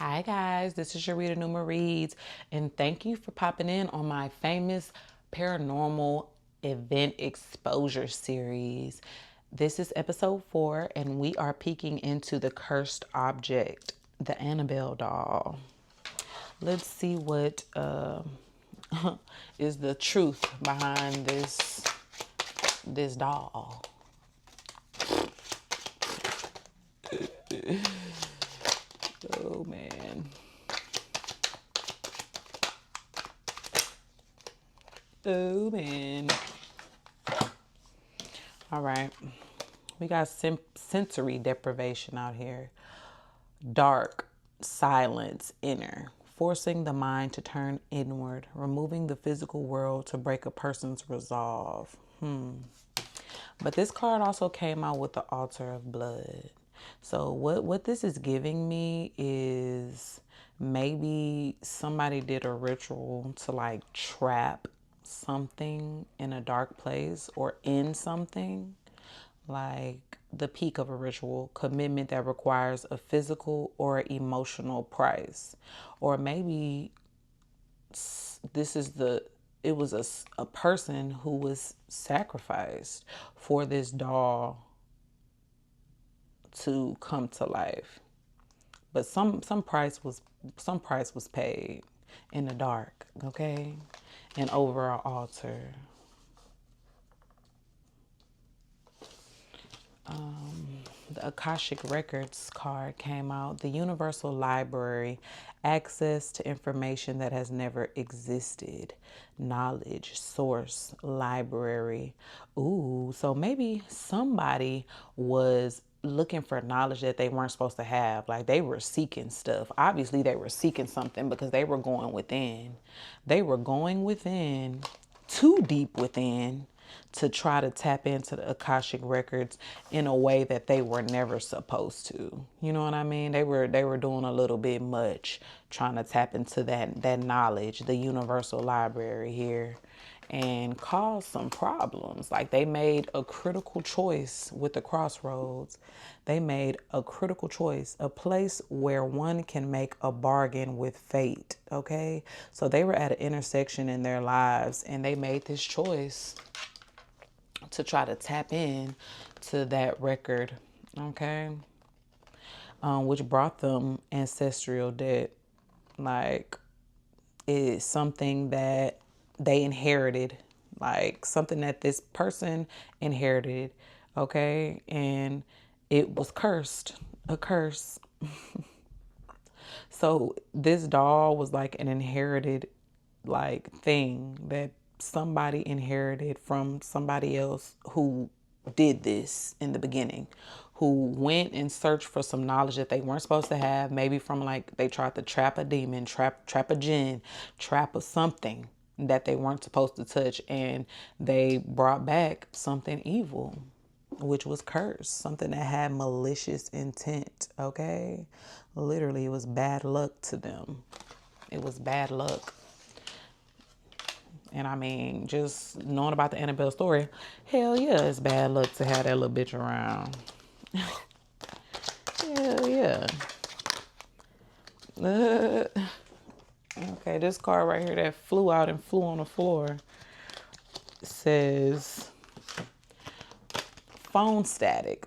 Hi guys, this is your Rita Numa Reads, and thank you for popping in on my famous paranormal event exposure series. This is episode 4, and we are peeking into the cursed object, the Annabelle doll. Let's see what is the truth behind this doll. Oh man. Oh man. All right. We got sensory deprivation out here. Dark, silence, inner, forcing the mind to turn inward, removing the physical world to break a person's resolve. But this card also came out with the altar of blood. So what this is giving me is maybe somebody did a ritual to like trap something in a dark place or in something, like the peak of a ritual commitment that requires a physical or emotional price. Or maybe this is it was a person who was sacrificed for this doll to come to life. But some price was paid in the dark, okay? And over our altar. The Akashic Records card came out. The Universal Library, access to information that has never existed. Knowledge, source, library. Ooh, so maybe somebody was looking for knowledge that they weren't supposed to have. Like they were seeking stuff. Obviously, they were seeking something because they were going within. They were going within, too deep within, to try to tap into the Akashic records in a way that they were never supposed to. You know what I mean? They were doing a little bit much trying to tap into that knowledge, the universal library here, and cause some problems. Like they made a critical choice with the crossroads. They made a critical choice, a place where one can make a bargain with fate, okay? So they were at an intersection in their lives and they made this choice to try to tap in to that record, okay? Which brought them ancestral debt. Like, it's something that they inherited, like something that this person inherited, okay? And it was cursed, a curse. So this doll was like an inherited like thing that somebody inherited from somebody else who did this in the beginning, who went and searched for some knowledge that they weren't supposed to have, maybe from like they tried to trap a demon, trap a jinn, trap a something that they weren't supposed to touch, and they brought back something evil, which was cursed, something that had malicious intent, okay? Literally, it was bad luck to them. It was bad luck. And I mean, just knowing about the Annabelle story, hell yeah, it's bad luck to have that little bitch around. Hell yeah. Okay, this card right here that flew out and flew on the floor says phone static.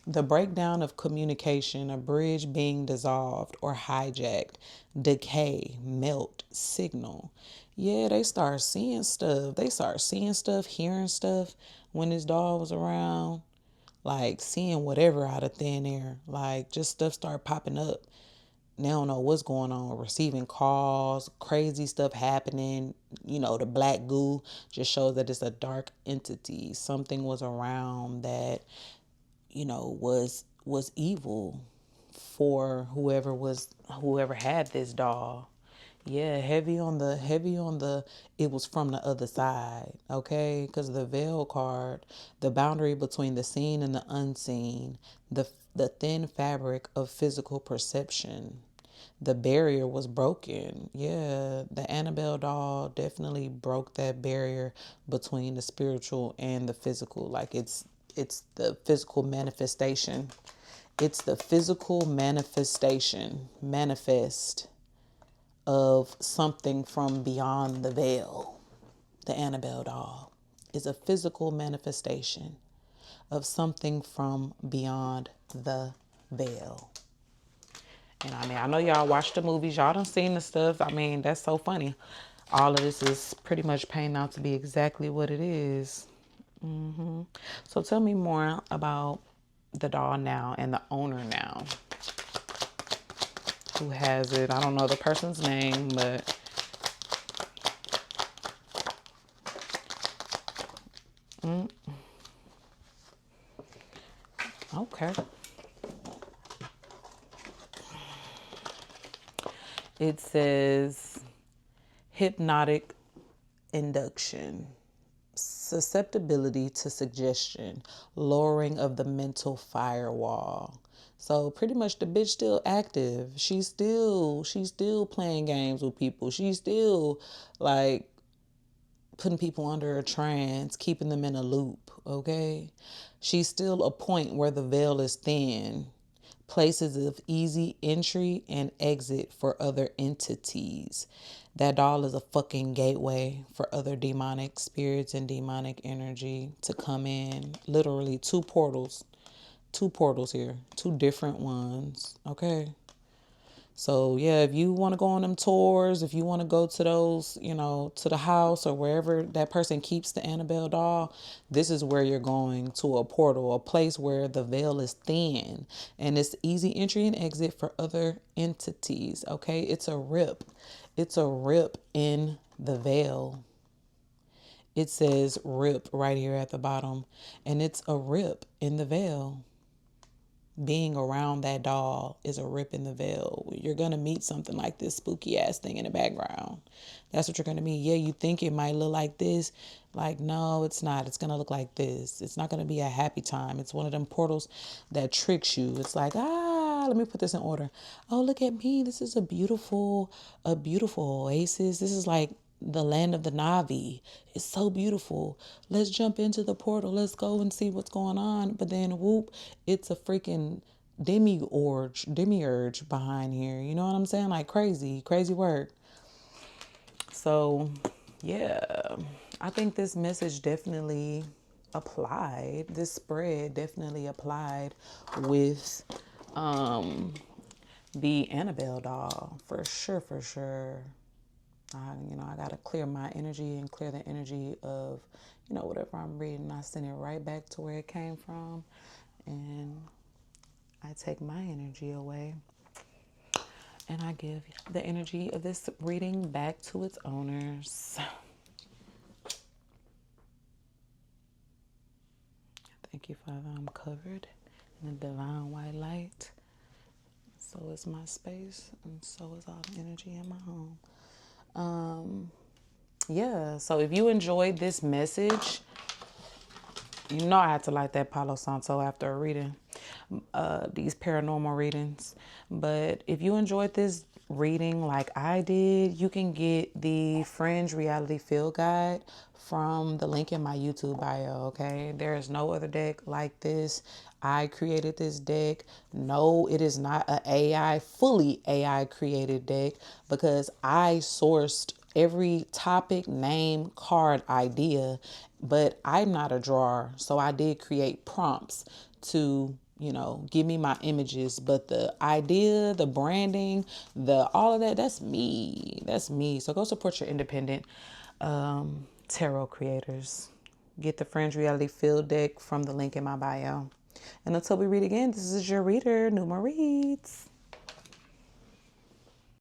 The breakdown of communication, a bridge being dissolved or hijacked, decay, melt, signal. Yeah, they start seeing stuff. They start seeing stuff, hearing stuff when this dog was around. Like seeing whatever out of thin air. Like just stuff start popping up. They don't know what's going on. Receiving calls, crazy stuff happening. You know, the black goo just shows that it's a dark entity. Something was around that, you know, was evil for whoever had this doll. Yeah, heavy on the it was from the other side, okay? Because the veil card, the boundary between the seen and the unseen, the thin fabric of physical perception. The barrier was broken. Yeah, the Annabelle doll definitely broke that barrier between the spiritual and the physical. Like it's the physical manifestation It's the physical manifest of something from beyond the veil. The Annabelle doll is a physical manifestation of something from beyond the veil. And I mean, I know y'all watch the movies, y'all done seen the stuff. I mean, that's so funny. All of this is pretty much paying out to be exactly what it is. So tell me more about the doll now and the owner now. Who has it? I don't know the person's name, but okay. It says hypnotic induction, susceptibility to suggestion, lowering of the mental firewall. So pretty much the bitch still active. She's still playing games with people. She's still like putting people under a trance, keeping them in a loop, okay? She's still a point where the veil is thin, places of easy entry and exit for other entities. That doll is a fucking gateway for other demonic spirits and demonic energy to come in. Literally two portals here, two different ones, okay? So yeah, if you want to go on them tours, if you want to go to those, to the house or wherever that person keeps the Annabelle doll, this is where you're going, to a portal, a place where the veil is thin and it's easy entry and exit for other entities. Okay, it's a rip. It's a rip in the veil. It says rip right here at the bottom, and it's a rip in the veil. Being around that doll is a rip in the veil. You're going to meet something like this spooky ass thing in the background. That's what you're going to meet. Yeah, you think it might look like this. Like, no, it's not. It's going to look like this. It's not going to be a happy time. It's one of them portals that tricks you. It's like, let me put this in order. Oh, look at me. This is a beautiful oasis. This is like the land of the Navi. It's so beautiful. Let's jump into the portal. Let's go and see what's going on. But then whoop, it's a freaking demiurge behind here. You know what I'm saying? Like crazy work. So yeah, I think this message definitely applied. This spread definitely applied with the Annabelle doll. For sure. I got to clear my energy and clear the energy of, whatever I'm reading. I send it right back to where it came from. And I take my energy away. And I give the energy of this reading back to its owners. Thank you, Father. I'm covered in the divine white light. So is my space, and so is all the energy in my home. Yeah, so if you enjoyed this message, I had to light that Palo Santo after a reading, these paranormal readings. But if you enjoyed this reading like I did, you can get the Fringe Reality Field Guide from the link in my YouTube bio, okay? There is no other deck like this. I created this deck. No, it is not a fully AI created deck, because I sourced every topic, name, card, idea, but I'm not a drawer. So I did create prompts to, give me my images, but the idea, the branding, all of that, that's me. That's me. So go support your independent tarot creators. Get the Fringe Reality Field Deck from the link in my bio. And until we read again, this is your reader, Numa Reads.